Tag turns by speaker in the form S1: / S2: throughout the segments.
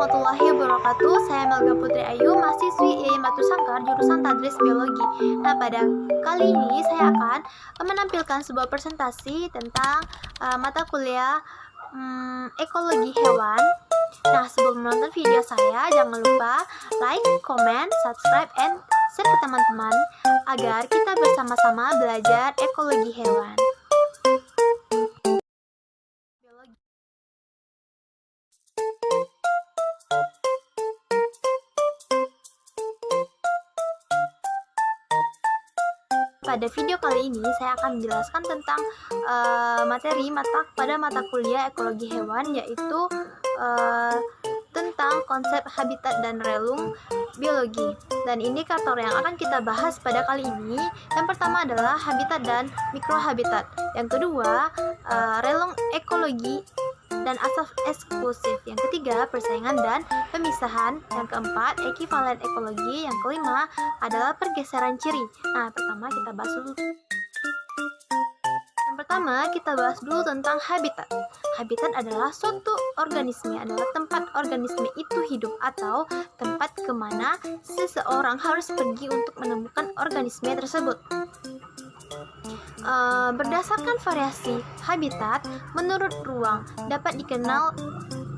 S1: warahmatullahi wabarakatuh. Saya Melga Putri Ayu, mahasiswi IAIN Batu Sangkar, jurusan Tadris Biologi. Nah, pada kali ini saya akan menampilkan sebuah presentasi tentang mata kuliah ekologi hewan. Nah, sebelum menonton video saya, jangan lupa like, comment, subscribe, and share ke teman-teman agar kita bersama-sama belajar ekologi hewan. Pada video kali ini saya akan menjelaskan tentang materi pada mata kuliah ekologi hewan, yaitu tentang konsep habitat dan relung biologi. Dan indikator yang akan kita bahas pada kali ini, yang pertama adalah habitat dan mikrohabitat, yang kedua relung ekologi dan asal eksklusif, yang ketiga persaingan dan pemisahan, yang keempat ekivalen ekologi, yang kelima adalah pergeseran ciri. Nah, pertama kita bahas dulu. Yang pertama kita bahas dulu tentang habitat. Habitat adalah suatu organisme, adalah tempat organisme itu hidup atau tempat kemana seseorang harus pergi untuk menemukan organisme tersebut. Berdasarkan variasi habitat menurut ruang dapat dikenal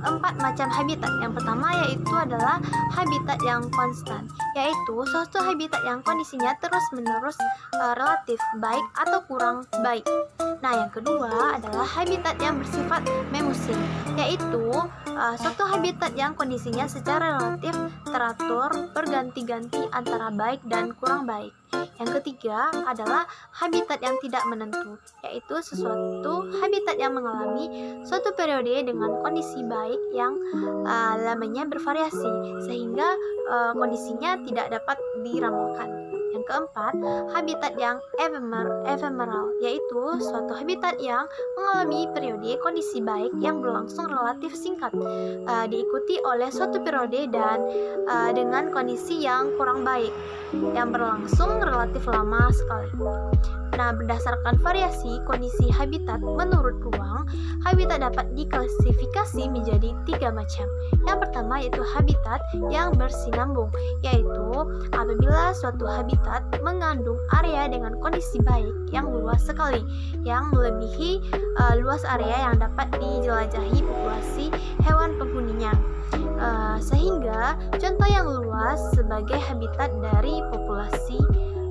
S1: 4 macam habitat. Yang pertama yaitu adalah habitat yang konstan, yaitu suatu habitat yang kondisinya terus-menerus relatif baik atau kurang baik. Nah, yang kedua adalah habitat yang bersifat memusim, yaitu suatu habitat yang kondisinya secara relatif teratur berganti-ganti antara baik dan kurang baik. Yang ketiga adalah habitat yang tidak menentu, yaitu sesuatu habitat yang mengalami suatu periode dengan kondisi baik yang lamanya bervariasi sehingga kondisinya tidak dapat diramalkan. Yang keempat, habitat yang ephemeral, yaitu suatu habitat yang mengalami periode kondisi baik yang berlangsung relatif singkat, diikuti oleh suatu periode dan dengan kondisi yang kurang baik yang berlangsung relatif lama sekali. Nah, berdasarkan variasi kondisi habitat menurut ruang, habitat dapat diklasifikasi menjadi 3 macam. Yang pertama yaitu habitat yang bersinambung, yaitu apabila suatu habitat mengandung area dengan kondisi baik yang luas sekali, yang melebihi luas area yang dapat dijelajahi populasi hewan penghuninya. Sehingga contoh yang luas sebagai habitat dari populasi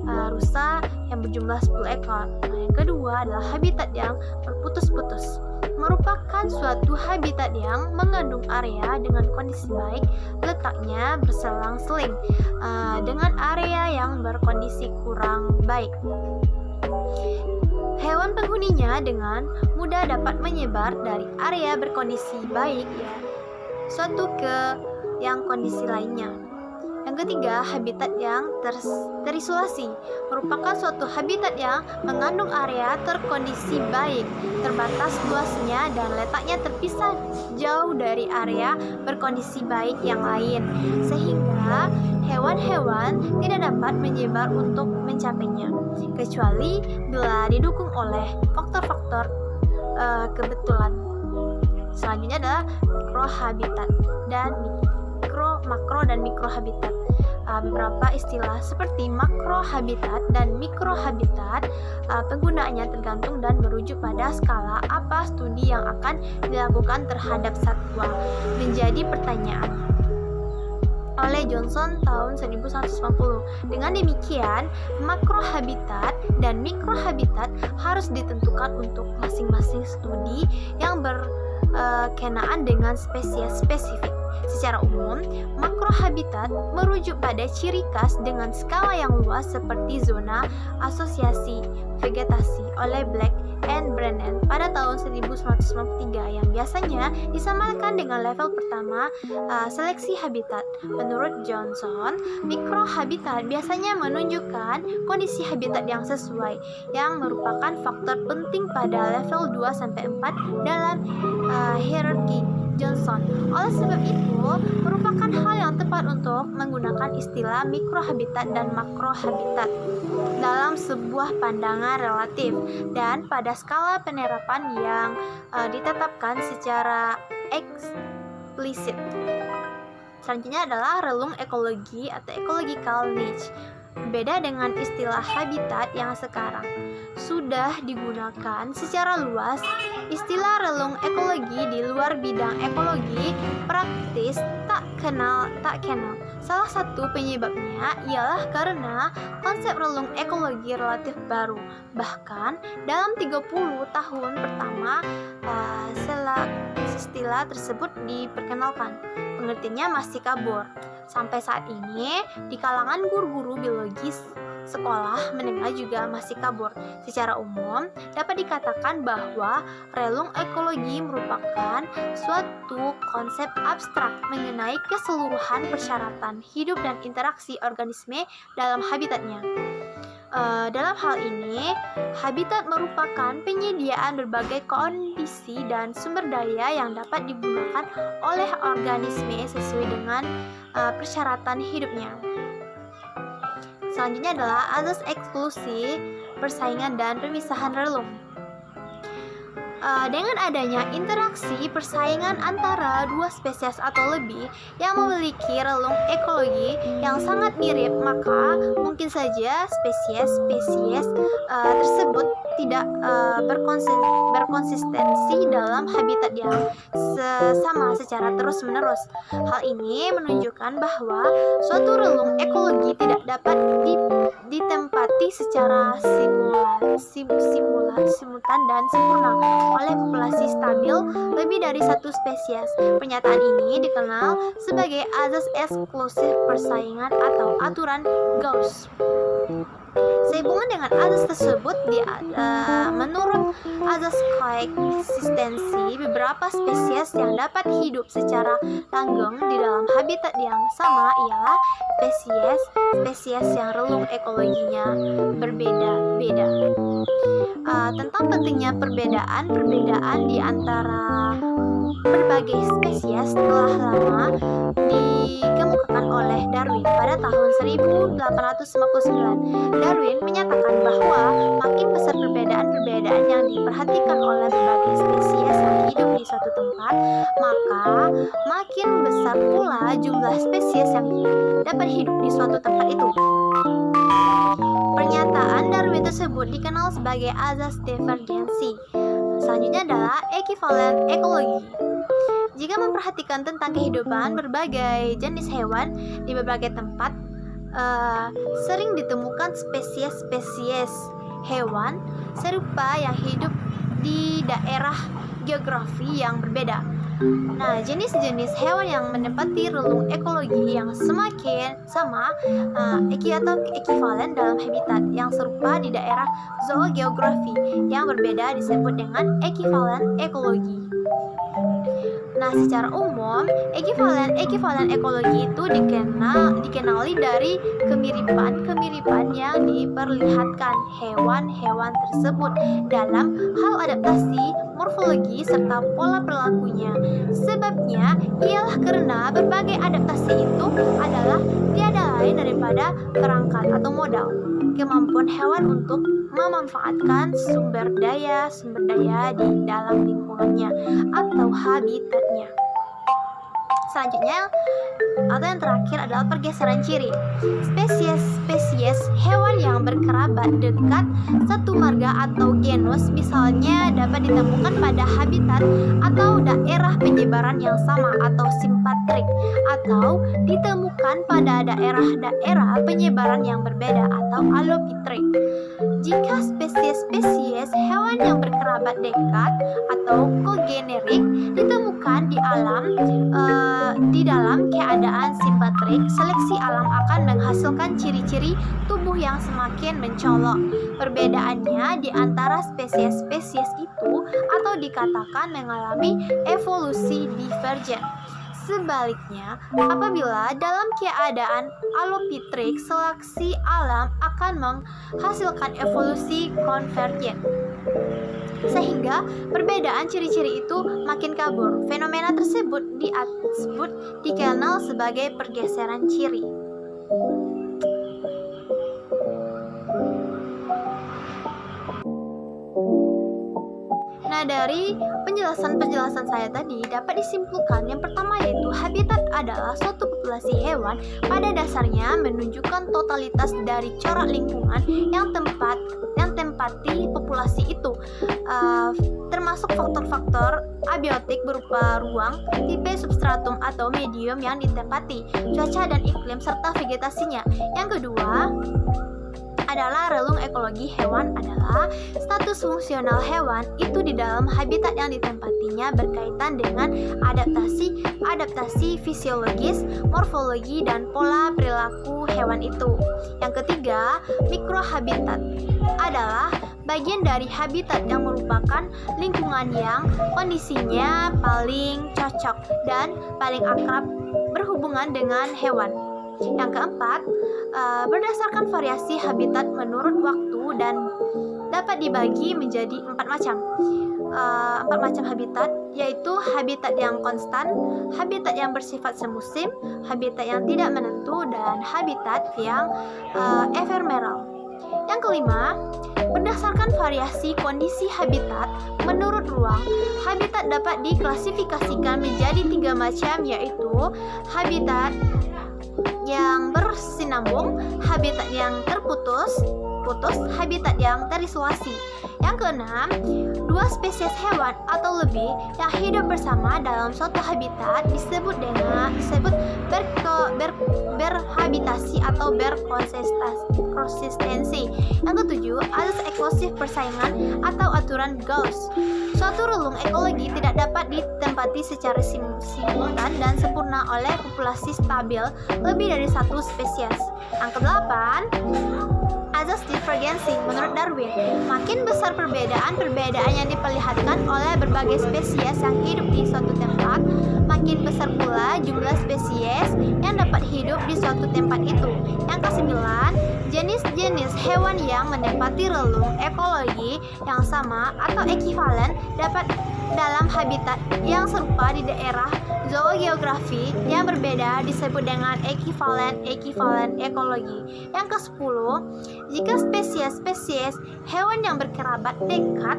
S1: rusa yang berjumlah 10 ekor. Nah, yang kedua adalah habitat yang berputus-putus, merupakan suatu habitat yang mengandung area dengan kondisi baik, letaknya berselang-seling dengan area yang berkondisi kurang baik. Hewan penghuninya dengan mudah dapat menyebar dari area berkondisi baik suatu ke yang kondisi lainnya. Yang ketiga, habitat yang terisolasi, merupakan suatu habitat yang mengandung area terkondisi baik, terbatas luasnya dan letaknya terpisah jauh dari area berkondisi baik yang lain, sehingga hewan-hewan tidak dapat menyebar untuk mencapainya, kecuali bila didukung oleh faktor-faktor kebetulan. Selanjutnya adalah mikrohabitat dan makro dan mikrohabitat. Beberapa istilah seperti makrohabitat dan mikrohabitat penggunaannya tergantung dan merujuk pada skala apa studi yang akan dilakukan terhadap satwa. Menjadi pertanyaan oleh Johnson tahun 1190. Dengan demikian, makrohabitat dan mikrohabitat harus ditentukan untuk masing-masing studi yang berkenaan dengan spesies spesifik. Secara umum, makrohabitat merujuk pada ciri khas dengan skala yang luas seperti zona asosiasi vegetasi oleh Black and Brennan pada tahun 1993 yang biasanya disamakan dengan level pertama seleksi habitat. Menurut Johnson, mikrohabitat biasanya menunjukkan kondisi habitat yang sesuai, yang merupakan faktor penting pada level 2-4 dalam hierarki Johnson. Oleh sebab itu, merupakan hal yang tepat untuk menggunakan istilah mikrohabitat dan makrohabitat dalam sebuah pandangan relatif dan pada skala penerapan yang ditetapkan secara eksplisit. Selanjutnya adalah relung ekologi atau ecological niche. Berbeda dengan istilah habitat yang sekarang sudah digunakan secara luas, istilah relung ekologi di luar bidang ekologi praktis tak kenal. Salah satu penyebabnya ialah karena konsep relung ekologi relatif baru. Bahkan dalam 30 tahun pertama setelah istilah tersebut diperkenalkan, pengertiannya masih kabur. Sampai saat ini, di kalangan guru-guru biologis sekolah menengah juga masih kabur. Secara umum, dapat dikatakan bahwa relung ekologi merupakan suatu konsep abstrak mengenai keseluruhan persyaratan hidup dan interaksi organisme dalam habitatnya. Dalam hal ini, habitat merupakan penyediaan berbagai kondisi dan sumber daya yang dapat digunakan oleh organisme sesuai dengan persyaratan hidupnya. Selanjutnya adalah azas eksklusi, persaingan, dan pemisahan relung. Dengan adanya interaksi persaingan antara dua spesies atau lebih yang memiliki relung ekologi yang sangat mirip, maka mungkin saja spesies tersebut tidak berkonsistensi dalam habitat yang sama secara terus-menerus. Hal ini menunjukkan bahwa suatu relung ekologi tidak dapat ditempati secara simultan dan sempurna oleh populasi stabil lebih dari satu spesies. Pernyataan ini dikenal sebagai azas eksklusif persaingan atau aturan Gauss. Sehubungan dengan azas tersebut, menurut azas koeksistensi, beberapa spesies yang dapat hidup secara langgeng di dalam habitat yang sama ialah spesies yang relung ekologinya berbeda-beda. Tentang pentingnya perbedaan di antara berbagai spesies telah lama dikemukakan oleh Darwin pada tahun 1859. Darwin menyatakan bahwa makin besar perbedaan yang diperhatikan oleh berbagai spesies yang hidup di suatu tempat, maka makin besar pula jumlah spesies yang dapat hidup di suatu tempat itu. Pernyataan Darwin tersebut dikenal sebagai azas divergensi. Selanjutnya adalah ekivalen ekologi. Jika memperhatikan tentang kehidupan berbagai jenis hewan di berbagai tempat, sering ditemukan spesies hewan serupa yang hidup di daerah geografi yang berbeda. Nah, jenis-jenis hewan yang menempati relung ekologi yang semakin sama atau ekivalen dalam habitat yang serupa di daerah zoogeografi yang berbeda disebut dengan ekivalen ekologi. Nah, secara umum, ekivalen ekologi itu dikenali dari kemiripan yang diperlihatkan hewan-hewan tersebut dalam hal adaptasi, morfologi, serta pola perilakunya. Sebabnya ialah karena berbagai adaptasi itu adalah tiada lain daripada perangkat atau modal, kemampuan hewan untuk memanfaatkan sumber daya di dalam lingkungannya atau habitatnya. Selanjutnya atau yang terakhir adalah pergeseran ciri. Spesies hewan yang berkerabat dekat satu marga atau genus misalnya dapat ditemukan pada habitat atau daerah penyebaran yang sama atau simpatrik, atau ditemukan pada daerah-daerah penyebaran yang berbeda atau alopitrik. Jika spesies hewan yang berkerabat dekat atau kogenerik ditemukan di dalam keadaan simpatrik, seleksi alam akan menghasilkan ciri-ciri tubuh yang semakin mencolok. Perbedaannya di antara spesies itu atau dikatakan mengalami evolusi divergen. Sebaliknya, apabila dalam keadaan alopitrik, seleksi alam akan menghasilkan evolusi konvergen, sehingga perbedaan ciri-ciri itu makin kabur. Fenomena tersebut dikenal sebagai pergeseran ciri. Nah, Nah, dari penjelasan-penjelasan saya tadi dapat disimpulkan yang pertama yaitu habitat adalah suatu populasi hewan pada dasarnya menunjukkan totalitas dari corak lingkungan yang tempati populasi itu, termasuk faktor-faktor abiotik berupa ruang, tipe substratum atau medium yang ditempati, cuaca dan iklim serta vegetasinya. Yang kedua adalah relung ekologi hewan adalah status fungsional hewan itu di dalam habitat yang ditempatinya berkaitan dengan adaptasi fisiologis, morfologi, dan pola perilaku hewan itu. Yang ketiga, mikrohabitat adalah bagian dari habitat yang merupakan lingkungan yang kondisinya paling cocok dan paling akrab berhubungan dengan hewan. Yang keempat, berdasarkan variasi habitat menurut waktu dan dapat dibagi menjadi empat macam habitat, yaitu habitat yang konstan, habitat yang bersifat semusim, habitat yang tidak menentu, dan habitat yang efemeral. Yang kelima, berdasarkan variasi kondisi habitat menurut ruang, habitat dapat diklasifikasikan menjadi 3 macam, yaitu habitat yang bersinambung, habitat yang terputus, habitat yang terisolasi. Yang keenam, 2 spesies hewan atau lebih yang hidup bersama dalam suatu habitat disebut berhabitasi atau berkonsistensi. Yang ketujuh, azas eksklusif persaingan atau aturan Gauss. Suatu relung ekologi tidak dapat ditempati secara simultan dan sempurna oleh populasi stabil lebih dari 1 spesies. Yang kedelapan, azas divergensi menurut Darwin. Makin besar perbedaan yang diperlihatkan oleh berbagai spesies yang hidup di suatu tempat, makin besar pula jumlah spesies yang dapat hidup di suatu tempat itu. Yang kesembilan, jenis-jenis hewan yang menempati relung ekologi yang sama atau ekivalen dapat dalam habitat yang serupa di daerah zoogeografi yang berbeda disebut dengan ekivalen ekologi. Yang ke-10, jika spesies hewan yang berkerabat dekat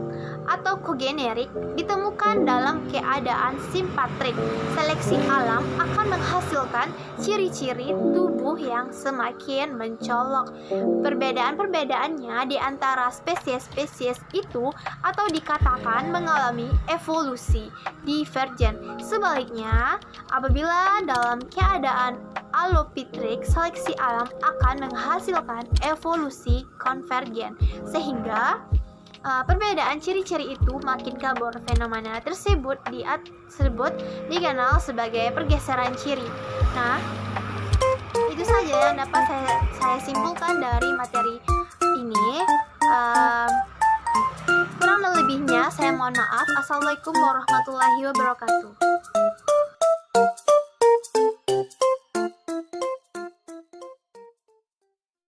S1: atau kogenerik ditemukan dalam keadaan simpatrik, seleksi alam akan menghasilkan ciri-ciri tubuh yang semakin mencolok. Perbedaan-perbedaannya di antara spesies itu atau dikatakan mengalami evolusi divergen. Sebaliknya, apabila dalam keadaan alopitrik, seleksi alam akan menghasilkan evolusi konvergen, sehingga perbedaan ciri-ciri itu makin kabur. Fenomena tersebut dikenal sebagai pergeseran ciri. Nah, itu saja yang dapat saya simpulkan dari materi ini. Kurang lebihnya saya mohon maaf. Assalamualaikum warahmatullahi wabarakatuh.